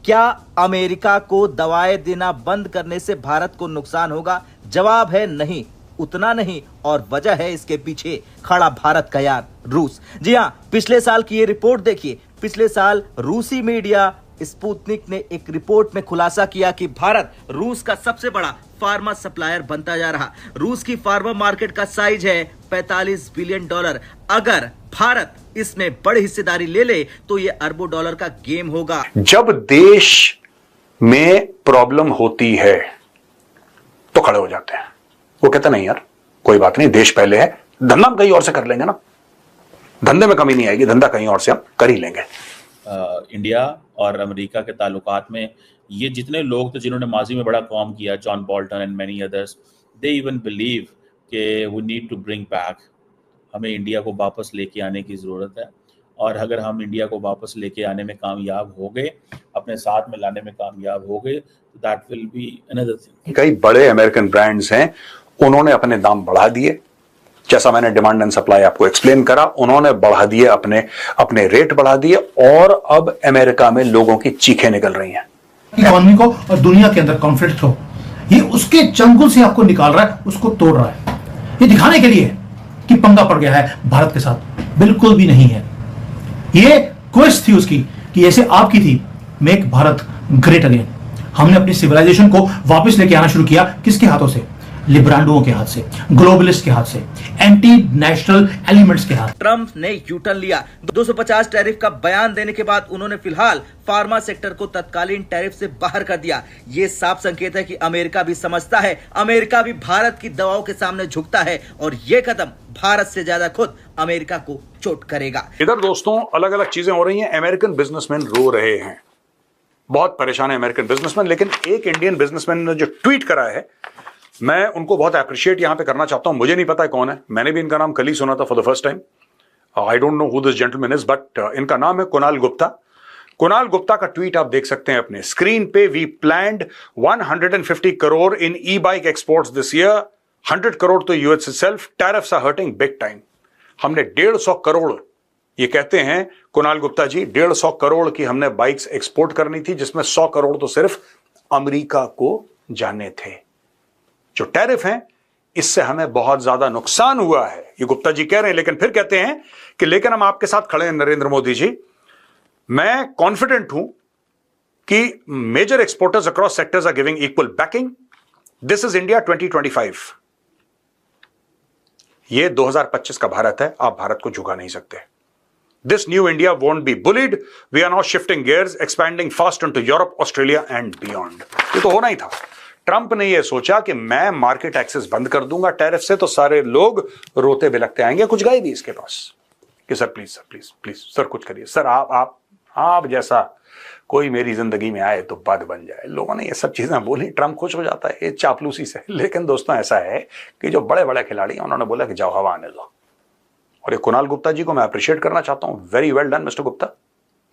क्या अमेरिका को दवाएं देना बंद करने से भारत को नुकसान होगा? जवाब है नहीं, उतना नहीं। और वजह है इसके पीछे खड़ा भारत का यार रूस। जी हां, पिछले साल की ये रिपोर्ट देखिए। पिछले साल रूसी मीडिया स्पुतनिक ने एक रिपोर्ट में खुलासा किया कि भारत रूस का सबसे बड़ा फार्मा सप्लायर बनता जा रहा। रूस की फार्मा मार्केट का साइज है $45 बिलियन। अगर भारत इसमें बड़ी हिस्सेदारी ले ले तो ये अरबों डॉलर का गेम होगा। जब देश में प्रॉब्लम होती है तो खड़े हो जाते हैं। वो कहते नहीं यार कोई बात नहीं, देश पहले है, धंधा हम कहीं और से कर लेंगे ना, धंधे में कमी नहीं आएगी, धंधा कहीं और से हम कर ही लेंगे। इंडिया और अमेरिका के ताल्लुकात में ये जितने लोग थे जिन्होंने माजी में बड़ा काम किया, John Bolton and many others, they even believe कि we need to bring back, हमें इंडिया को वापस लेके आने की ज़रूरत है। और अगर हम इंडिया को वापस लेके आने में कामयाब हो गए, अपने साथ में लाने में कामयाब हो गए, तो that will be another thing. कई बड़े अमेरिकन ब्रांड्स हैं, उन्होंने अपने दाम बढ़ा दिए, जैसा मैंने डिमांड एंड सप्लाई आपको एक्सप्लेन करा, उन्होंने बढ़ा दिए, अपने रेट बढ़ा दिए, और अब अमेरिका में लोगों की चीखें निकल रही हैं। इकोनॉमी को और दुनिया के अंदर कॉन्फ्लिक्ट हो, ये उसके चंगुल से आपको निकाल रहा है, उसको तोड़ रहा है, ये दिखाने के लिए कि पंगा पड़ गया है भारत के साथ। बिल्कुल भी नहीं है। ये क्वेस्ट थी उसकी कि ऐसे आपकी थी, मेक भारत ग्रेट अगेन। हमने अपनी सिविलाइजेशन को वापस लेके आना शुरू किया। किसके हाथों से? लिब्रांडुओं के हाथ से, ग्लोबलिस्ट के हाथ से, एंटी नेशनल एलिमेंट्स के हाथ। ट्रंप ने यूटर्न लिया। 250 टैरिफ का बयान देने के बाद उन्होंने फिलहाल फार्मा सेक्टर को तत्कालीन टैरिफ से बाहर कर दिया। ये साफ संकेत है कि अमेरिका भी समझता है, अमेरिका भी भारत की दवाओं के सामने झुकता है, और ये कदम भारत से ज्यादा खुद अमेरिका को चोट करेगा। इधर दोस्तों अलग अलग चीजें हो रही हैं। अमेरिकन बिजनेसमैन रो रहे हैं, बहुत परेशान है अमेरिकन बिजनेसमैन। लेकिन एक इंडियन बिजनेसमैन ने जो ट्वीट करा है, मैं उनको बहुत अप्रिशिएट यहां पे करना चाहता हूं। मुझे नहीं पता है कौन है, मैंने भी इनका नाम कल ही सुना था for the first time. I don't know who this gentleman is, but इनका नाम है कुणाल गुप्ता। कुणाल गुप्ता का ट्वीट आप देख सकते हैं अपने स्क्रीन पे। We planned 150 crore in e bike exports this year, 100 crore to US itself, tariffs are hurting big time. हमने 150 करोड़, ये कहते हैं कुणाल गुप्ता जी, 150 करोड़ की हमने बाइक्स एक्सपोर्ट करनी थी, जिसमें 100 करोड़ तो सिर्फ अमेरिका को जाने थे। जो टैरिफ हैं इससे हमें बहुत ज्यादा नुकसान हुआ है, ये गुप्ता जी कह रहे हैं। लेकिन फिर कहते हैं कि लेकिन हम आपके साथ खड़े हैं नरेंद्र मोदी जी। मैं कॉन्फिडेंट हूं कि major exporters across sectors are giving equal backing. This is India 2025। ये 2025 का भारत है, आप भारत को झुका नहीं सकते। This new India won't be bullied. We are now shifting gears, expanding fast into Europe, Australia and beyond. ये तो होना ही था। ट्रंप ने ये सोचा कि मैं मार्केट एक्सेस बंद कर दूंगा टैरिफ से, तो सारे लोग रोते बिलखते आएंगे। कुछ गए भी इसके पास कि sir please sir, please please sir कुछ करिए सर, आप जैसा कोई मेरी जिंदगी में आए तो बद बन जाए। लोगों ने ये सब चीजें बोली, ट्रंप खुश हो जाता है ये चापलूसी से। लेकिन दोस्तों ऐसा है कि जो बड़े बड़े खिलाड़ी हैं उन्होंने बोला कि जाओ हवा आने दो। और ये कुणाल गुप्ता जी को मैं अप्रिशिएट करना चाहता हूं। Very well done mister Gupta,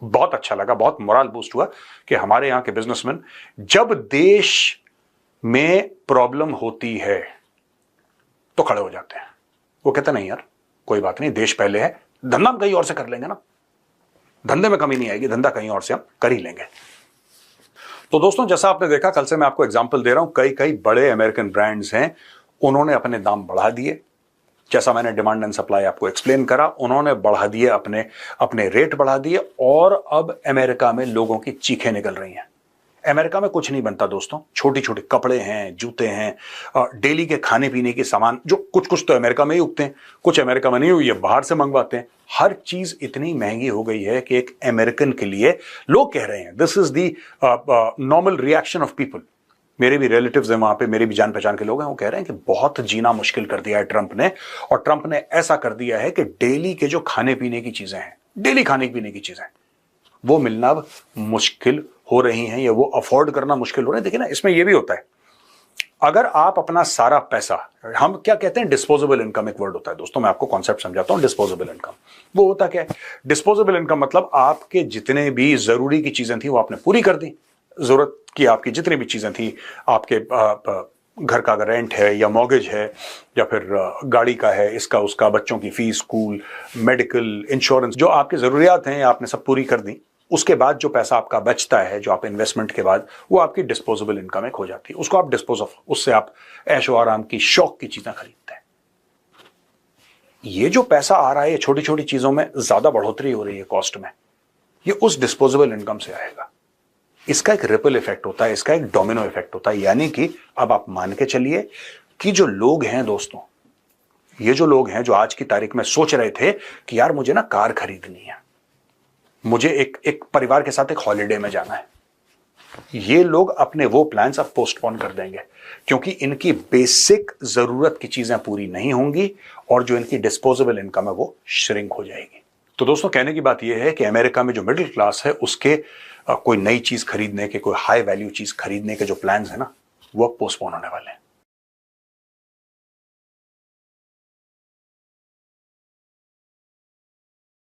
बहुत अच्छा लगा, बहुत मोरल बूस्ट हुआ कि हमारे यहां के बिजनेसमैन, जब देश में प्रॉब्लम होती है तो खड़े हो जाते हैं। वो कहते नहीं यार कोई बात नहीं, देश पहले है, धंधा हम कहीं और से कर लेंगे ना, धंधे में कमी नहीं आएगी, धंधा कहीं और से हम कर ही लेंगे। तो दोस्तों जैसा आपने देखा, कल से मैं आपको एग्जांपल दे रहा हूं, कई बड़े अमेरिकन ब्रांड्स हैं, उन्होंने अपने दाम बढ़ा दिए, जैसा मैंने डिमांड एंड सप्लाई आपको एक्सप्लेन करा, उन्होंने बढ़ा दिए, अपने रेट बढ़ा दिए, और अब अमेरिका में लोगों की चीखें निकल रही हैं। अमेरिका में कुछ नहीं बनता दोस्तों, छोटे छोटे कपड़े हैं, जूते हैं, डेली के खाने पीने के सामान, जो कुछ तो अमेरिका में ही उगते हैं, कुछ अमेरिका में नहीं हुई है, बाहर से मंगवाते हैं। हर चीज इतनी महंगी हो गई है कि एक अमेरिकन के लिए, लोग कह रहे हैं, this is the normal reaction of people. मेरे भी रिलेटिव्स हैं वहां पे, मेरे भी जान पहचान के लोग हैं, वो कह रहे हैं कि बहुत जीना मुश्किल कर दिया है ट्रंप ने। और ट्रंप ने ऐसा कर दिया है कि डेली के जो खाने पीने की चीजें हैं, डेली खाने पीने की चीजें, वो मिलना अब मुश्किल हो रही हैं, या वो अफोर्ड करना मुश्किल हो रहा है। देखिए ना, इसमें यह भी होता है, अगर आप अपना सारा पैसा, हम क्या कहते हैं, डिस्पोजेबल इनकम एक वर्ड होता है दोस्तों, मैं आपको कॉन्सेप्ट समझाता हूं। डिस्पोजेबल इनकम वो होता क्या है? डिस्पोजेबल इनकम मतलब आपके जितने भी जरूरी की चीजें थी वो आपने पूरी कर दी, जरूरत की आपकी जितनी भी चीजें थी, आपके घर का अगर रेंट है या मॉर्गेज है या फिर गाड़ी का है, इसका उसका, बच्चों की फीस, स्कूल, मेडिकल, इंश्योरेंस, जो आपकी जरूरियात हैं आपने सब पूरी कर दी। उसके बाद जो पैसा आपका बचता है, जो आप इन्वेस्टमेंट के बाद, वो आपकी डिस्पोजेबल इनकम में खो जाती है। उसको आप डिस्पोज ऑफ, उससे आप ऐशो आराम की, शौक की चीजें खरीदते हैं। ये जो पैसा आ रहा है, ये छोटी छोटी चीजों में ज्यादा बढ़ोतरी हो रही है कॉस्ट में, ये उस डिस्पोजेबल इनकम से आएगा। इसका एक रिपल इफेक्ट होता है, इसका एक डोमिनो इफेक्ट होता है। यानी कि अब आप मान के चलिए कि जो लोग हैं दोस्तों, ये जो लोग हैं जो आज की तारीख में सोच रहे थे कि यार मुझे ना कार खरीदनी है, मुझे एक परिवार के साथ एक हॉलिडे में जाना है, ये लोग अपने वो प्लान्स अब पोस्टपोन कर देंगे, क्योंकि इनकी बेसिक जरूरत की चीजें पूरी नहीं होंगी और जो इनकी डिस्पोजेबल इनकम है वो श्रिंक हो जाएगी। तो दोस्तों, कहने की बात यह है कि अमेरिका में जो मिडिल क्लास है, उसके कोई नई चीज खरीदने के, कोई हाई वैल्यू चीज खरीदने के जो प्लान्स है ना, वो अब पोस्टपोन होने वाले हैं।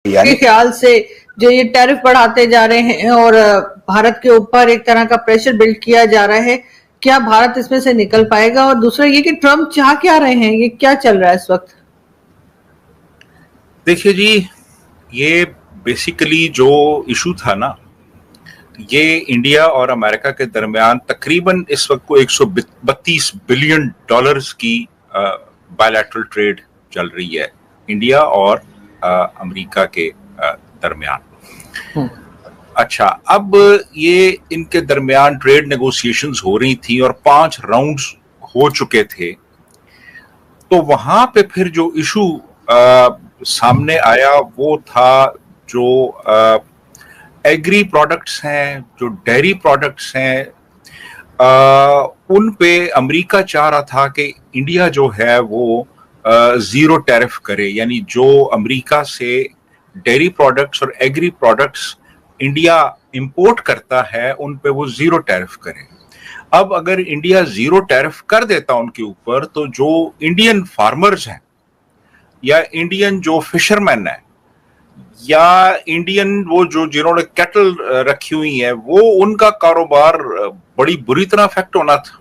के ख्याल से जो ये टैरिफ बढ़ाते जा रहे हैं और भारत के ऊपर एक तरह का प्रेशर बिल्ड किया जा रहा है, क्या भारत इसमें से निकल पाएगा? और दूसरा ये कि ट्रम्प चाह क्या रहे हैं, ये क्या चल रहा है इस वक्त? देखिए जी, ये बेसिकली जो इशू था ना, ये इंडिया और अमेरिका के दरमियान तकरीबन इस वक्त को 132 बिलियन डॉलर्स की बायलैटरल ट्रेड चल रही है इंडिया और अमेरिका के दरमियान। अच्छा, अब ये इनके दरमियान ट्रेड नेगोशिएशंस हो रही थी और 5 राउंड्स हो चुके थे। तो वहां पे फिर जो इशू सामने आया वो था जो एग्री प्रोडक्ट्स हैं, जो डेयरी प्रोडक्ट्स हैं, उन पे अमेरिका चाह रहा था कि इंडिया जो है वो जीरो टैरिफ करे, यानी जो अमेरिका से डेयरी प्रोडक्ट्स और एग्री प्रोडक्ट्स इंडिया इंपोर्ट करता है उन पे वो जीरो टैरिफ करे। अब अगर इंडिया जीरो टैरिफ कर देता उनके ऊपर, तो जो इंडियन फार्मर्स हैं या इंडियन जो फिशरमैन है या इंडियन वो जो जिन्होंने कैटल रखी हुई है, वो उनका कारोबार बड़ी बुरी तरह अफेक्ट होना था।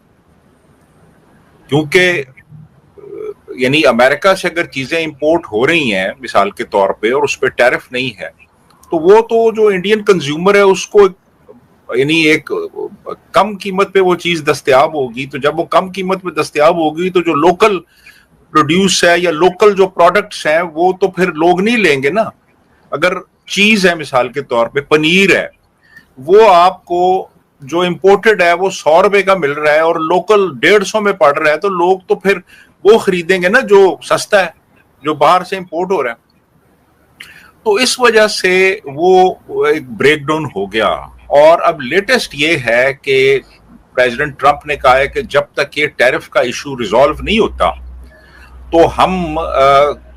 क्योंकि यानी अमेरिका से अगर चीजें इंपोर्ट हो रही हैं मिसाल के तौर पे और उस पर टैरिफ नहीं है, तो वो तो जो इंडियन कंज्यूमर है उसको यानी एक कम कीमत पे वो चीज दस्तयाब होगी। तो जब वो कम कीमत पे दस्तयाब होगी तो जो लोकल प्रोड्यूस है या लोकल जो प्रोडक्ट्स हैं वो तो फिर लोग नहीं लेंगे ना। अगर चीज है मिसाल के तौर पे, पनीर है, वो आपको जो इंपोर्टेड है वो 100 रुपए का मिल रहा है और लोकल 150 में पड़ रहा है, तो लोग तो फिर वो खरीदेंगे ना जो सस्ता है, जो बाहर से इंपोर्ट हो रहा है। तो इस वजह से वो एक ब्रेकडाउन हो गया। और अब लेटेस्ट ये है कि प्रेसिडेंट ट्रंप ने कहा है कि जब तक ये टैरिफ का इशू रिजॉल्व नहीं होता तो हम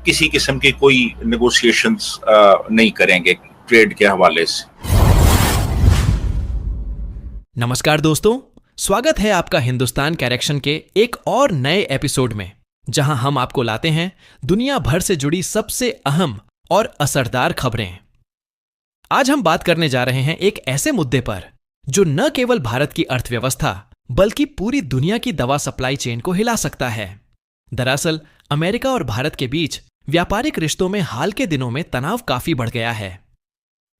किसी किस्म की कोई नेगोशिएशंस नहीं करेंगे ट्रेड के हवाले से। नमस्कार दोस्तों, स्वागत है आपका हिंदुस्तान करेक्शन के एक और नए एपिसोड में, जहां हम आपको लाते हैं दुनिया भर से जुड़ी सबसे अहम और असरदार खबरें। आज हम बात करने जा रहे हैं एक ऐसे मुद्दे पर जो न केवल भारत की अर्थव्यवस्था बल्कि पूरी दुनिया की दवा सप्लाई चेन को हिला सकता है। दरअसल अमेरिका और भारत के बीच व्यापारिक रिश्तों में हाल के दिनों में तनाव काफी बढ़ गया है।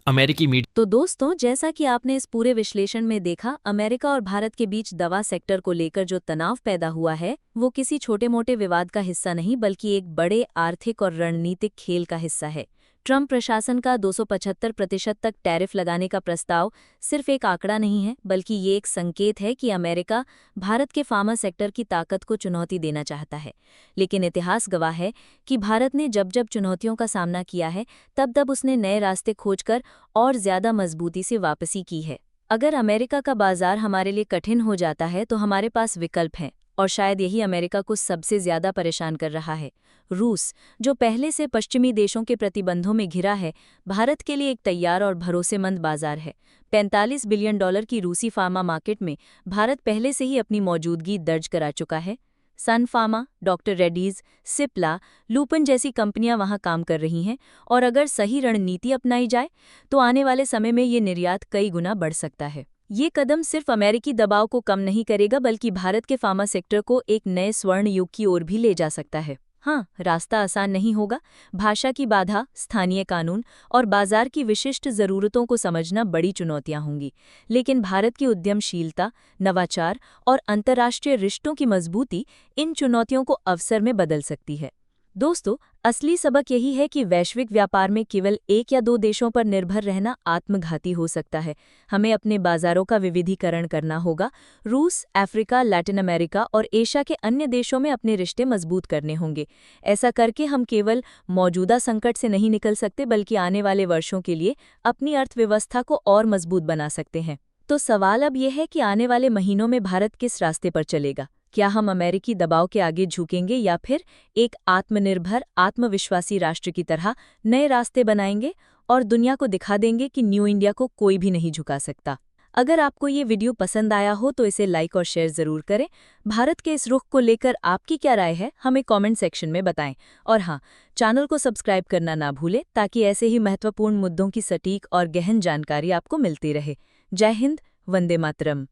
अमेरिकी मीडिया तो दोस्तों, जैसा कि आपने इस पूरे विश्लेषण में देखा, अमेरिका और भारत के बीच दवा सेक्टर को लेकर जो तनाव पैदा हुआ है वो किसी छोटे मोटे विवाद का हिस्सा नहीं बल्कि एक बड़े आर्थिक और रणनीतिक खेल का हिस्सा है। ट्रंप प्रशासन का 275% तक टैरिफ लगाने का प्रस्ताव सिर्फ एक आंकड़ा नहीं है, बल्कि ये एक संकेत है कि अमेरिका भारत के फार्मा सेक्टर की ताकत को चुनौती देना चाहता है। लेकिन इतिहास गवाह है कि भारत ने जब जब चुनौतियों का सामना किया है तब तब उसने नए रास्ते खोजकर और ज्यादा मजबूती से वापसी की है। अगर अमेरिका का बाजार हमारे लिए कठिन हो जाता है तो हमारे पास विकल्प हैं, और शायद यही अमेरिका को सबसे ज्यादा परेशान कर रहा है। रूस, जो पहले से पश्चिमी देशों के प्रतिबंधों में घिरा है, भारत के लिए एक तैयार और भरोसेमंद बाजार है। $45 बिलियन की रूसी फार्मा मार्केट में भारत पहले से ही अपनी मौजूदगी दर्ज करा चुका है। सन फार्मा, डॉक्टर रेड्डीज, सिप्ला, लूपन जैसी कंपनियां वहां काम कर रही हैं, और अगर सही रणनीति अपनाई जाए तो आने वाले समय में ये निर्यात कई गुना बढ़ सकता है। ये कदम सिर्फ अमेरिकी दबाव को कम नहीं करेगा बल्कि भारत के फार्मा सेक्टर को एक नए स्वर्ण युग की ओर भी ले जा सकता है। हाँ, रास्ता आसान नहीं होगा। भाषा की बाधा, स्थानीय कानून और बाजार की विशिष्ट ज़रूरतों को समझना बड़ी चुनौतियां होंगी। लेकिन भारत की उद्यमशीलता, नवाचार और अंतर्राष्ट्रीय रिश्तों की मजबूती इन चुनौतियों को अवसर में बदल सकती है। दोस्तों, असली सबक यही है कि वैश्विक व्यापार में केवल एक या दो देशों पर निर्भर रहना आत्मघाती हो सकता है। हमें अपने बाजारों का विविधीकरण करना होगा। रूस, अफ्रीका, लैटिन अमेरिका और एशिया के अन्य देशों में अपने रिश्ते मजबूत करने होंगे। ऐसा करके हम केवल मौजूदा संकट से नहीं निकल सकते, बल्कि आने वाले वर्षों के लिए अपनी अर्थव्यवस्था को और मजबूत बना सकते हैं। तो सवाल अब यह है कि आने वाले महीनों में भारत किस रास्ते पर चलेगा? क्या हम अमेरिकी दबाव के आगे झुकेंगे या फिर एक आत्मनिर्भर, आत्मविश्वासी राष्ट्र की तरह नए रास्ते बनाएंगे और दुनिया को दिखा देंगे कि न्यू इंडिया को कोई भी नहीं झुका सकता? अगर आपको ये वीडियो पसंद आया हो तो इसे लाइक और शेयर ज़रूर करें। भारत के इस रुख को लेकर आपकी क्या राय है, हमें कमेंट सेक्शन में बताएं। और हाँ, चैनल को सब्सक्राइब करना ना भूलें ताकि ऐसे ही महत्वपूर्ण मुद्दों की सटीक और गहन जानकारी आपको मिलती रहे। जय हिंद, वंदे मातरम।